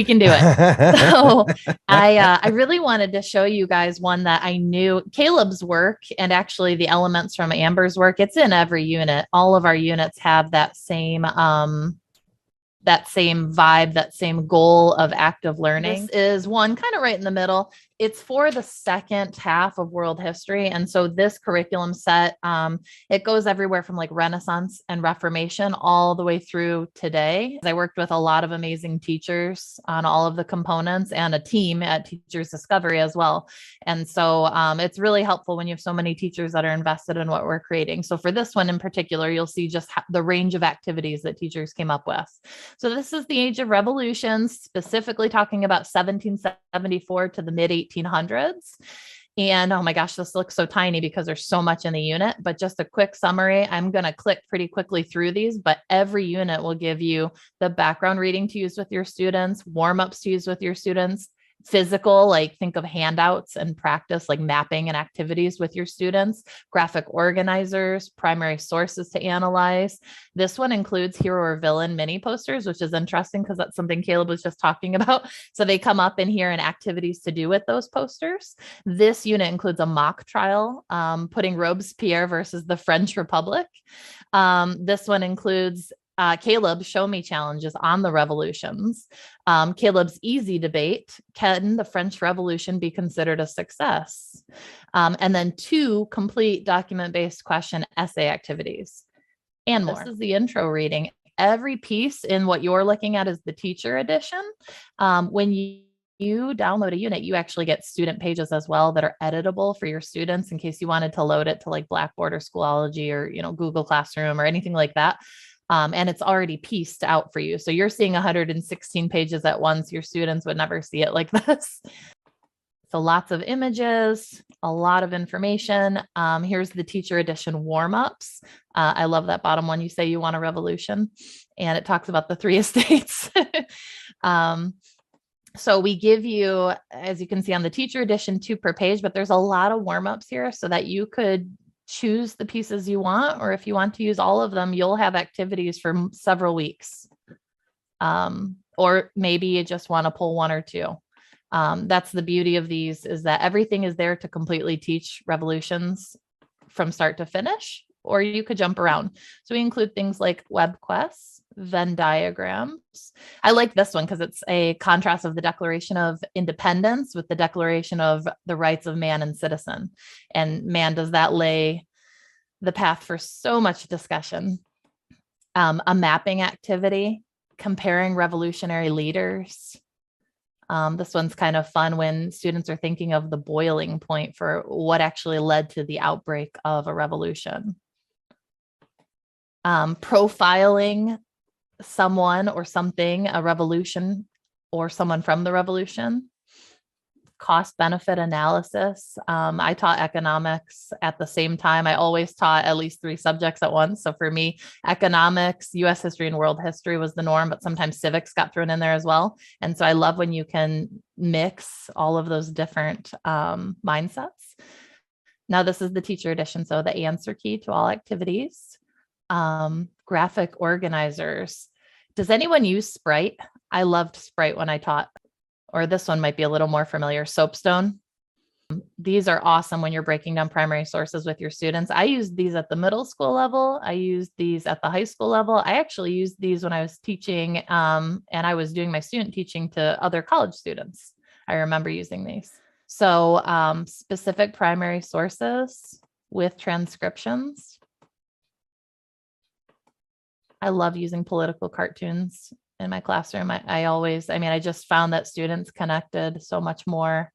We can do it. So I really wanted to show you guys one that I knew Caleb's work and actually the elements from Amber's work. It's in every unit. All of our units have that same vibe, that same goal of active learning. This is one kind of right in the middle. It's for the second half of world history. And so this curriculum set, it goes everywhere from like Renaissance and Reformation all the way through today. I worked with a lot of amazing teachers on all of the components and a team at Teachers Discovery as well. And so it's really helpful when you have so many teachers that are invested in what we're creating. So for this one in particular, you'll see just the range of activities that teachers came up with. So this is the Age of Revolutions, specifically talking about 1774 to the mid 1800s. And oh my gosh, this looks so tiny because there's so much in the unit, but just a quick summary. I'm going to click pretty quickly through these, but every unit will give you the background reading to use with your students, warm-ups to use with your students, physical, like think of handouts and practice like mapping and activities with your students, graphic organizers, primary sources to analyze. This one includes hero or villain mini posters, which is interesting because that's something Caleb was just talking about. So they come up in here and activities to do with those posters. This unit includes a mock trial, putting Robespierre versus the French Republic. This one includes Caleb's Show Me challenges on the revolutions. Caleb's Easy debate, can the French Revolution be considered a success? And then 2 complete document-based question essay activities and more. This is the intro reading. Every piece in what you're looking at is the teacher edition. When you download a unit, you actually get student pages as well that are editable for your students in case you wanted to load it to like Blackboard or Schoology or, Google Classroom or anything like that. And it's already pieced out for you. So you're seeing 116 pages at once. Your students would never see it like this. So lots of images, a lot of information. Here's the teacher edition warm-ups. I love that bottom one. You say you want a revolution, and it talks about the 3 estates. So we give you, as you can see on the teacher edition, 2 per page, but there's a lot of warm-ups here so that you could choose the pieces you want, or if you want to use all of them, you'll have activities for several weeks. Or maybe you just want to pull 1 or 2. That's the beauty of these, is that everything is there to completely teach revolutions from start to finish, or you could jump around. So we include things like web quests, Venn diagrams. I like this one because it's a contrast of the Declaration of Independence with the Declaration of the Rights of Man and Citizen. And man, does that lay the path for so much discussion. A mapping activity, comparing revolutionary leaders. This one's kind of fun when students are thinking of the boiling point for what actually led to the outbreak of a revolution. Profiling someone or something, a revolution or someone from the revolution. Cost benefit analysis. I taught economics at the same time. I always taught at least 3 subjects at once. So for me, economics, US history, and world history was the norm, but sometimes civics got thrown in there as well. And so I love when you can mix all of those different mindsets. Now this is the teacher edition. So the answer key to all activities. Graphic organizers. Does anyone use Sprite? I loved Sprite when I taught. Or this one might be a little more familiar, Soapstone. These are awesome when you're breaking down primary sources with your students. I used these at the middle school level. I used these at the high school level. I actually used these when I was teaching and I was doing my student teaching to other college students. I remember using these. So specific primary sources with transcriptions. I love using political cartoons in my classroom. I just found that students connected so much more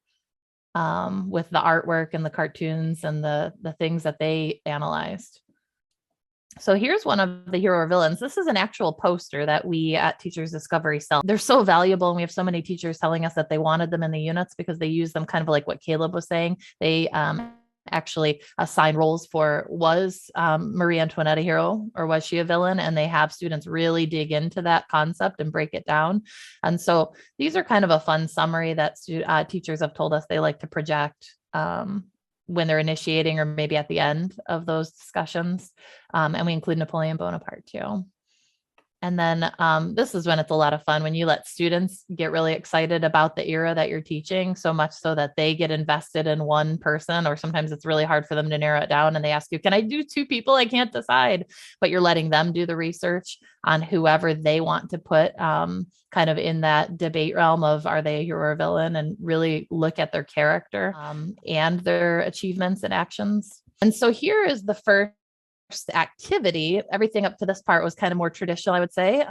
with the artwork and the cartoons and the things that they analyzed. So here's one of the hero or villains. This is an actual poster that we at Teachers Discovery sell. They're so valuable, and we have so many teachers telling us that they wanted them in the units because they use them kind of like what Caleb was saying. They actually assign roles for, was Marie Antoinette a hero or was she a villain? And they have students really dig into that concept and break it down. And so these are kind of a fun summary that teachers have told us they like to project when they're initiating or maybe at the end of those discussions. And we include Napoleon Bonaparte too. And then this is when it's a lot of fun, when you let students get really excited about the era that you're teaching, so much so that they get invested in one person, or sometimes it's really hard for them to narrow it down. And they ask you, can I do two people? I can't decide. But you're letting them do the research on whoever they want to put kind of in that debate realm of, are they a hero or villain, and really look at their character and their achievements and actions. And so here is the first activity. Everything up to this part was kind of more traditional, I would say,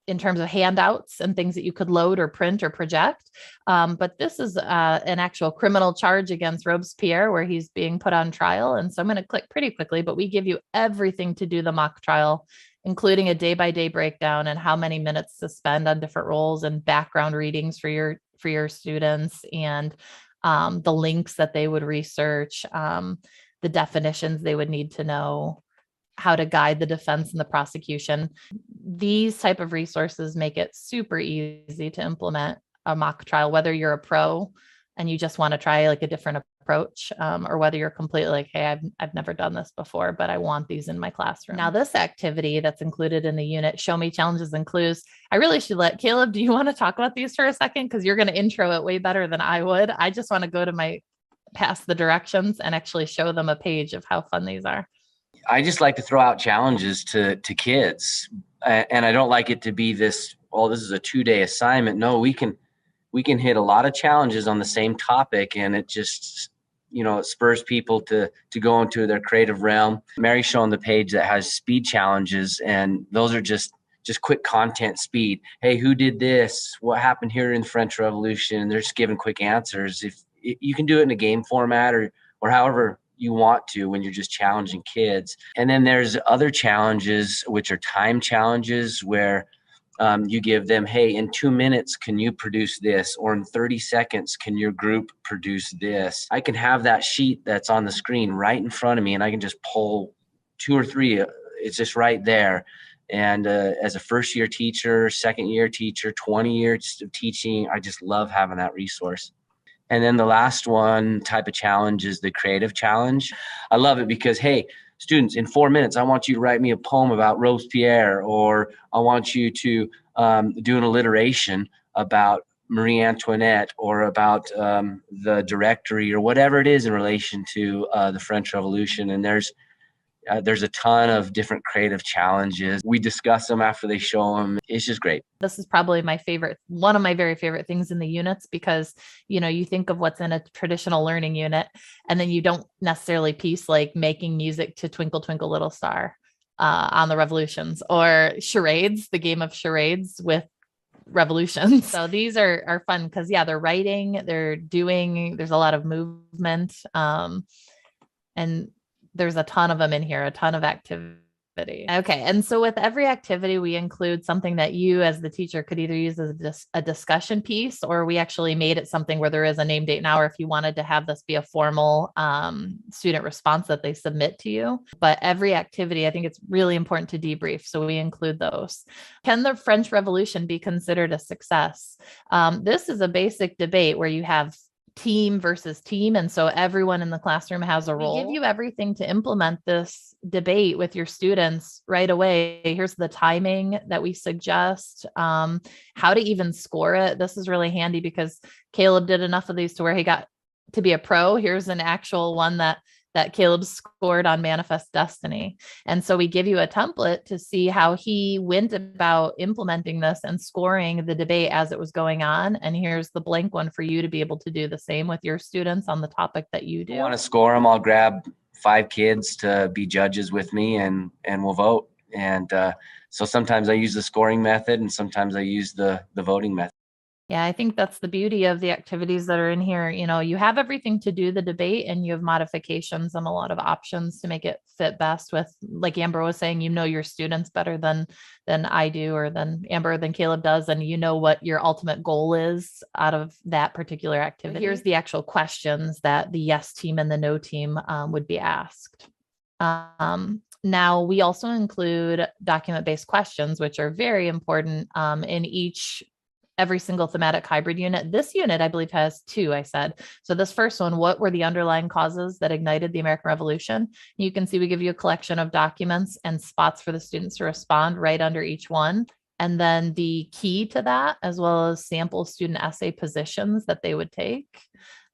in terms of handouts and things that you could load or print or project. But this is an actual criminal charge against Robespierre, where he's being put on trial. And so I'm going to click pretty quickly, but we give you everything to do the mock trial, including a day-by-day breakdown and how many minutes to spend on different roles, and background readings for your students, and the links that they would research, the definitions they would need to know, how to guide the defense and the prosecution. These type of resources make it super easy to implement a mock trial, whether you're a pro and you just want to try like a different approach, or whether you're completely like, hey, I've never done this before, but I want these in my classroom. Now, this activity that's included in the unit, Show Me Challenges and Clues, I really should let Caleb, do you want to talk about these for a second? Because you're going to intro it way better than I would. I just want to go to past the directions and actually show them a page of how fun these are. I just like to throw out challenges to kids, and I don't like it to be this, oh, this is a 2-day assignment. No, we can hit a lot of challenges on the same topic, and it just, it spurs people to go into their creative realm. Mary's showing the page that has speed challenges, and those are just quick content speed. Hey, who did this? What happened here in the French Revolution? And they're just giving quick answers. If you can do it in a game format or however you want to, when you're just challenging kids. And then there's other challenges, which are time challenges, where you give them, hey, in 2 minutes, can you produce this? Or in 30 seconds, can your group produce this? I can have that sheet that's on the screen right in front of me, and I can just pull 2 or 3. It's just right there. And as a first-year teacher, second-year teacher, 20 years of teaching, I just love having that resource. And then the last one type of challenge is the creative challenge. I love it because, hey, students, in 4 minutes, I want you to write me a poem about Robespierre, or I want you to do an alliteration about Marie Antoinette, or about the Directory, or whatever it is in relation to the French Revolution. And there's a ton of different creative challenges. We discuss them after they show them. It's just great. This is probably one of my very favorite things in the units, because, you think of what's in a traditional learning unit, and then you don't necessarily piece like making music to Twinkle, Twinkle, Little Star on the revolutions, or charades, the game of charades with revolutions. So these are fun because, they're writing, there's a lot of movement, and there's a ton of them in here, a ton of activity. Okay. And so with every activity, we include something that you as the teacher could either use as a discussion piece, or we actually made it something where there is a name, date, and hour if you wanted to have this be a formal student response that they submit to you. But every activity, I think it's really important to debrief. So we include those. Can the French Revolution be considered a success? This is a basic debate where you have team versus team. And so everyone in the classroom has a role. We give you everything to implement this debate with your students right away. Here's the timing that we suggest, how to even score it. This is really handy because Caleb did enough of these to where he got to be a pro. Here's an actual one that Caleb scored on Manifest Destiny. And so we give you a template to see how he went about implementing this and scoring the debate as it was going on. And here's the blank one for you to be able to do the same with your students on the topic that you do. I want to score them. I'll grab 5 kids to be judges with me, and we'll vote. And so sometimes I use the scoring method, and sometimes I use the voting method. Yeah, I think that's the beauty of the activities that are in here. You have everything to do the debate, and you have modifications and a lot of options to make it fit best with, like Amber was saying, your students better than I do, or than Caleb does. And what your ultimate goal is out of that particular activity. Here's the actual questions that the yes team and the no team would be asked. Now, we also include document-based questions, which are very important in each every single thematic hybrid unit. This unit, I believe, has two, I said. So this first one, what were the underlying causes that ignited the American Revolution? You can see we give you a collection of documents and spots for the students to respond right under each one. And then the key to that, as well as sample student essay positions that they would take.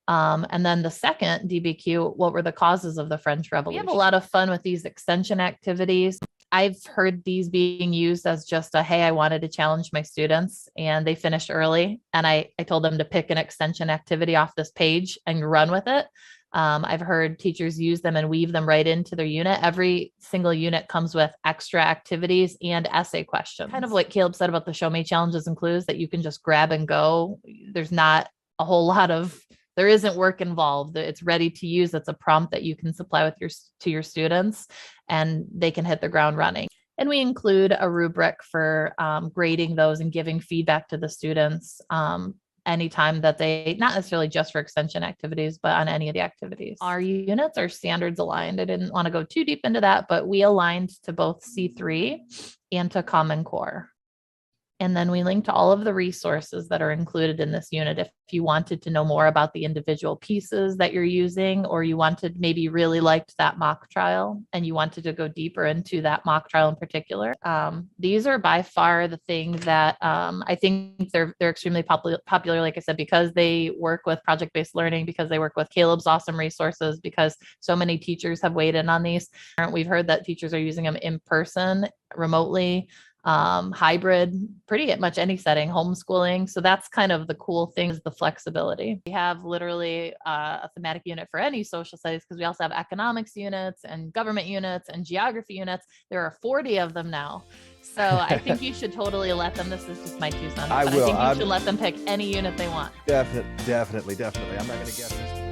And then the second DBQ, what were the causes of the French Revolution? We have a lot of fun with these extension activities. I've heard these being used as just a, hey, I wanted to challenge my students and they finished early. And I told them to pick an extension activity off this page and run with it. I've heard teachers use them and weave them right into their unit. Every single unit comes with extra activities and essay questions. Kind of what Caleb said about the show me challenges and clues that you can just grab and go. There's not a whole lot of, there isn't work involved. It's ready to use. It's a prompt that you can supply with your students and they can hit the ground running. And we include a rubric for grading those and giving feedback to the students anytime that they, not necessarily just for extension activities, but on any of the activities. Our units are standards aligned. I didn't want to go too deep into that, but we aligned to both C3 and to Common Core. And then we link to all of the resources that are included in this unit. If you wanted to know more about the individual pieces that you're using, or you wanted, maybe really liked that mock trial and you wanted to go deeper into that mock trial in particular, these are by far the thing that I think they're extremely popular, like I said, because they work with project-based learning, because they work with Caleb's awesome resources, because so many teachers have weighed in on these. We've heard that teachers are using them in person, remotely, hybrid, pretty much any setting, homeschooling. So that's kind of the cool thing, is the flexibility. We have literally a thematic unit for any social studies, because we also have economics units and government units and geography units. There are 40 of them now. So I think you should totally let them, this is just my 2 cents, but I think you should let them pick any unit they want. Definitely. I'm not going to guess this.